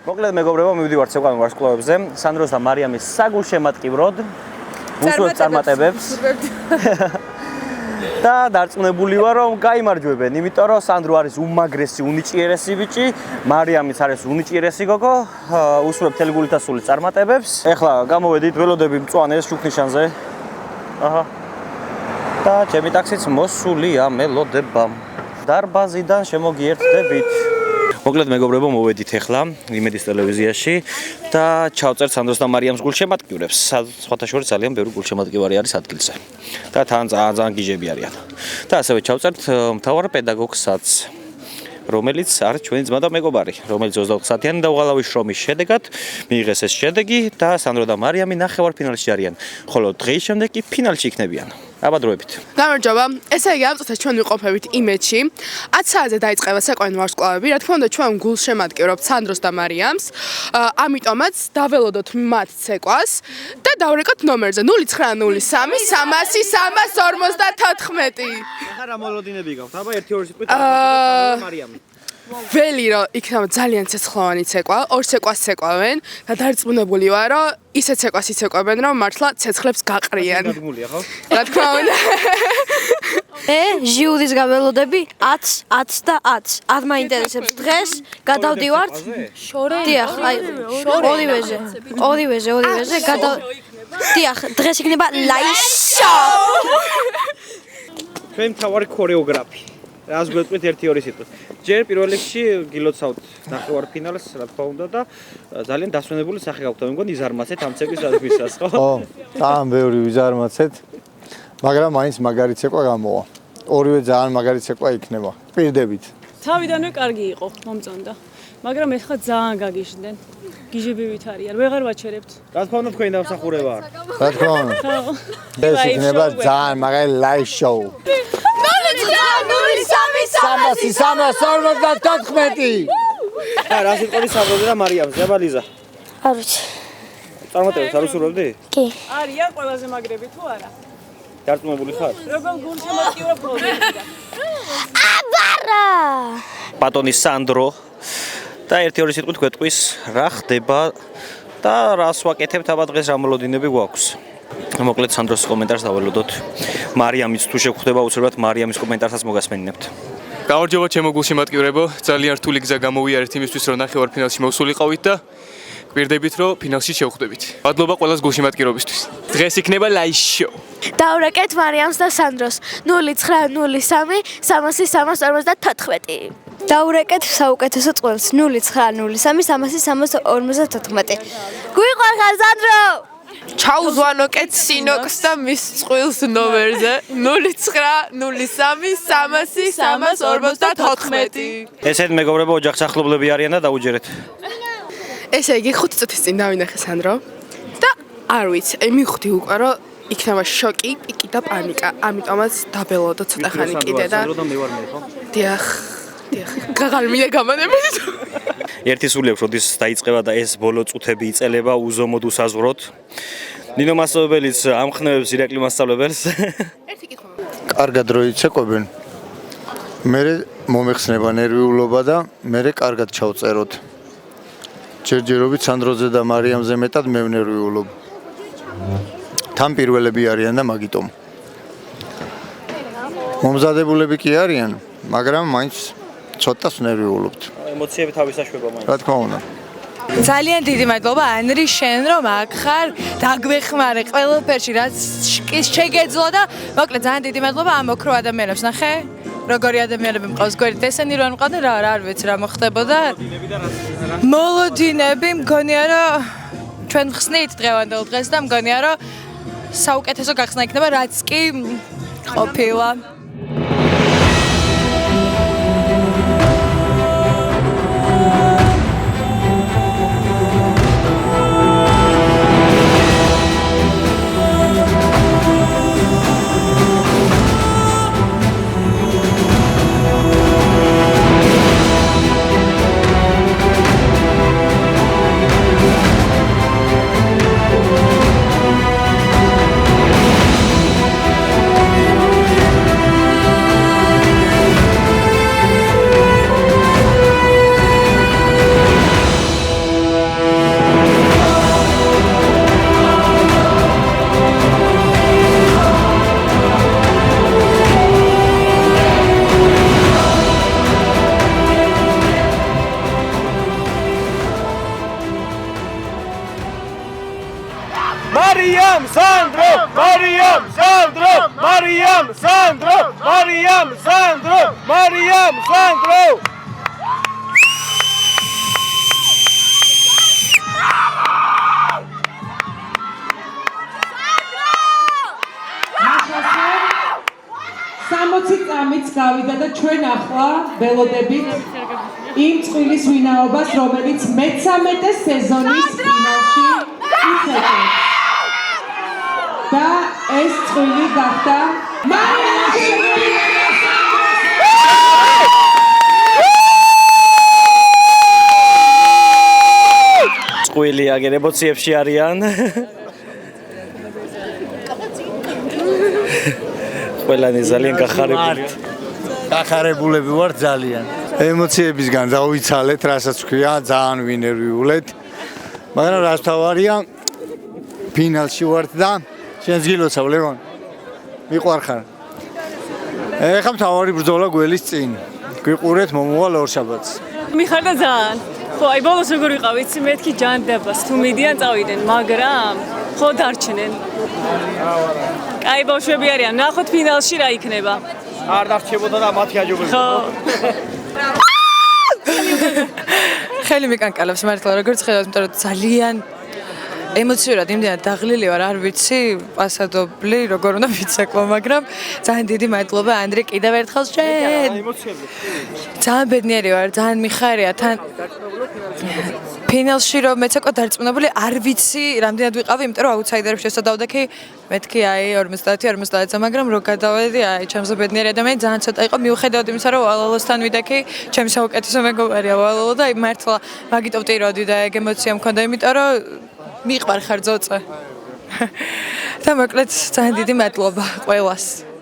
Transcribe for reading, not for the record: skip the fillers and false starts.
მოკლედ მეგობრებო, მივდივართ ცეკვავენ ვარსკვლავებზე, სანდროს და მარიამის საგულშემატკივროდ უსურვებთ წარმატებებს. და დარწმუნებული ვარ, რომ გაიმარჯვებენ, იმიტომ რომ სანდრო არის უმაგრესი, უნიჭიერესი ბიჭი, მარიამიც არის უნიჭიერესი გოგო, უსურვებთ მთელი გულით და სულით წარმატებებს. ეხლა გამოვედით, ველოდები მწვანე შუქნიშანზე. აჰა. და ჩემი ტაქსიც მოსულია მელოდებამ. დარბაზიდან შემოგიერთდებით. მოკლედ მეგობრებო, მოვედით ეხლა იმედის ტელევიზიაში და ჩავწერთ სანდროს და მარიამს გულშემატკივრებს. სხვათა შორის ძალიან ბევრი გულშემატკივარი არის ადგილზე. და თან ძალიან გიჟები არიან. და ასევე ჩავწერთ მთავარ პედაგოგსაც, რომელიც არის ჩვენი ძმა და მეგობარი, რომელიც 24 საათიანი დაუღალავი შრომის შედეგად მიიღეს ეს შედეგი და სანდრო და მარიამი ნახევარფინალში არიან, ხოლო დღის შემდეგ კი ფინალში იქნებიან. აბადროებით. გამარჯობა. ესე იგი, ამ წუთას ჩვენ ვიყოფებით იმედში. 10 საათზე დაიწყება ცეკვავენ ვარსკვლავები. რა თქმა უნდა, ჩვენ გულშემატკივრობთ სანდროს და მარიამს. ამიტომაც დაველოდოთ მათ ცეკვას და დავრეკოთ ნომერზე 0903 300 354. ახლა რა მოლოდინები გაქვთ? აბა 1-2 სიტყვით მარიამი. ველი რომ იქნება ძალიან ცეცხლოვანი ცეკვა, ორ ცეკვას ცეკვავენ და დარწმუნებული ვარ, რომ ისე ცეკვას იცეკვებენ, რომ მართლა ცეცხლებს გაყრიან. დადგმულია ხო? რა თქმა უნდა. ჟიუდის გაველოდები 10 და 10. არ მაინტერესებს დღეს გადავდივართ. დიახ, აი, ორივეზე დიახ, დღეს იქნება live show. ჩვენ მთავარი ქორეოგრაფი. რას გვეტყვით 1-2 სიტყვით. ჯერ პირველ რიგში გილოცავთ ნახევარფინალს, რა თქმა უნდა და ძალიან დასვენებული სახე გაქვთ. მე მგონი იზარმაცეთ ამ ცეკვის დადგმისას, ხო? ხო, ძალიან ბევრი ვიზარმაცეთ. მაგრამ მაინც მაგარი ცეკვა გამოვა. ორივე ძალიან მაგარი ცეკვა იქნება. პირდებით. თავიდანვე კარგი იყო, მომწონდა. მაგრამ ეხლა ძალიან გაგიჟდნენ. გიჟებივით არიან, ვეღარ ვაჩერებთ. რა თქმა უნდა თქვენი დამსახურება არ. რა თქმა უნდა. ეს იქნება ძალიან მაგარი live show. 300 და რა სიტყვი სანდროზე და მარიამზე, აბა ლიზა. არ ვიცი. წარმატებებს არ უსურვებდი? კი. არიან ყველაზე მაგრები თუ არა? დარწმუნებული ხარ? როგორ გულშემატკივრობ პრობლემია. აბარა! ბატონი სანდრო და 1-2 სიტყვით გვეტყვის რა ხდება და რას ვაკეთებთ აბა დღეს რა მოლოდინები გვაქვს. მოკლედ სანდროს კომენტარს დაველოდოთ. მარიამიც თუ შეგხვდება უცებრად მარიამის კომენტარსაც მოგასმენინებთ. გამარჯობა ჩემო გულშემატკივრებო, ძალიან რთული გზა გამოვიარეთ იმისთვის, რომ ნახევარფინალში მოვსულიყავით და გვერდებით, რომ ფინალში შევხვდებით. მადლობა ყველას გულშემატკივრობისთვის. დღეს იქნება live show. დავრეკეთ მარიამს და სანდროს 0903 300 დავრეკეთ საუკეთესო წყვილს 0903 300 გვიყვარხარ სანდრო! ჩაუზვანოკეთ სინოქს და მის წყვილს ნომერზე 0903 ესეთ მეგობრებო ოჯახსახლობლები არიან და დაუჯერეთ. ესე იგი 5 წუთის წინ დავინახე სანდრო და არ ვიცი, მივხვდი უკვე რომ იქნება შოკი, პიკი და პანიკა. ამიტომაც დაბელოდო ცოტა ხანი კიდე და დიახ. გაღალმია გამანებით. ერთი სულიებს როდის დაიწყება და ეს ბოლო წუთები იწელება უზომოდ უსაზღვროდ. ნინო მასწავლებელიც ამხნევებს ირაკლი მასწავლებელს. ერთი კითხვა. კარგად რო იცეკვებენ. მე მომეხსნება ნერვიულობა და მე კარგად ჩავწეროთ. ჯერჯერობით სანდროზე და მარიამზე მეტად მე ვნერვიულობ. თან პირველები არიან და მაგიტომ. მომზადებულები კი არიან, მაგრამ მაინც ცოტას ვნერვიულობთ. ემოციები თავისაშვება მაინც. რა თქმა უნდა. ძალიან დიდი მადლობა ანრი შენ რომ აქ ხარ, დაგვეხმარე ყველაფერში რაც შეგეძლო და მოკლედ ძალიან დიდი მადლობა ამ ოქრო ადამიანებს ნახე. როგორი ადამიანები მყავს გვერდით, ესენი რომ მყავდნენ რა არ ვიცი რა მოხდებოდა. მოლოდინები მგონია რომ ჩვენ ხსნით დღევანდელ დღეს და მგონია რომ საუკეთესო გახსნა იქნება რაც კი ყოფილა. Mariam Sandro Mariam Sandro Mariam Sandro Mariam Sandro Mariam Sandro სამოცი წამიც გავიდა და ჩვენ ახლა ველოდებით იმ წყვილის ვინაობას, რომელიც მე-13 სეზონის ფინალში იცეკვებს. და ეს წვილი გახდა მარიამ წვილი აგერ ემოციებში არიან. ყველანი ძალიან გახარებული. გახარებულები ვარ ძალიან. ემოციებისგან დავიცალეთ, რასაც ვქვია, ძალიან ვინერვიულეთ. მაგრამ რაც თავარია, ფინალში ვართ და შენს გილოცავ, ლევან. მიყვარხარ. ეხლა თავარი ბრძოლა გველის წინ. გვიყურეთ მომავალ ორშაბათს. მიხარდა ძალიან. ხო, აი ბოლოს როგორ ვიყავ, იცი, მეთქი ჯანდებას, თუ მიდიან წავიდნენ, მაგრამ ხო დარჩნენ. აი ბავშვები არიან, ნახოთ ფინალში რა იქნება. არ დარჩებოდა და მათი აჯობებდა. ხო. ხელი მიკანკალებს მართლა როგორც ხედავთ, იმიტომ რომ ძალიან ემოციურად იმდენად დაღლილი ვარ, არ ვიცი, პასადობლი, როგორ უნდა ვიცეკვო, მაგრამ ძალიან დიდი მადლობა ანდრე კიდევ ერთხელ შენ. ძალიან ბედნიერი ვარ, ძალიან მიხარია თან ფინალში რომ მეცეკვა დარწმუნებული არ ვიცი რამდენად ვიყავი, იმიტომ რომ აუთსაიდერებში შესადავდექი მეთქი აი 50-50-ზე, მაგრამ რო გადავედი, აი ჩემზე ბედნიერი ადამიანი ძალიან ცოტა იყო, მიუხედავად იმისა, რომ ვალალოსთან ვიდექი, ჩემი საუკეთესო მეგობარია ვალალო და აი მართლა მაგით ვტიროდი და ეგ ემოცია მქონდა, იმიტომ რომ მიყვარხარ ძოწე. და მოკლედ ძალიან დიდი მადლობა ყველას.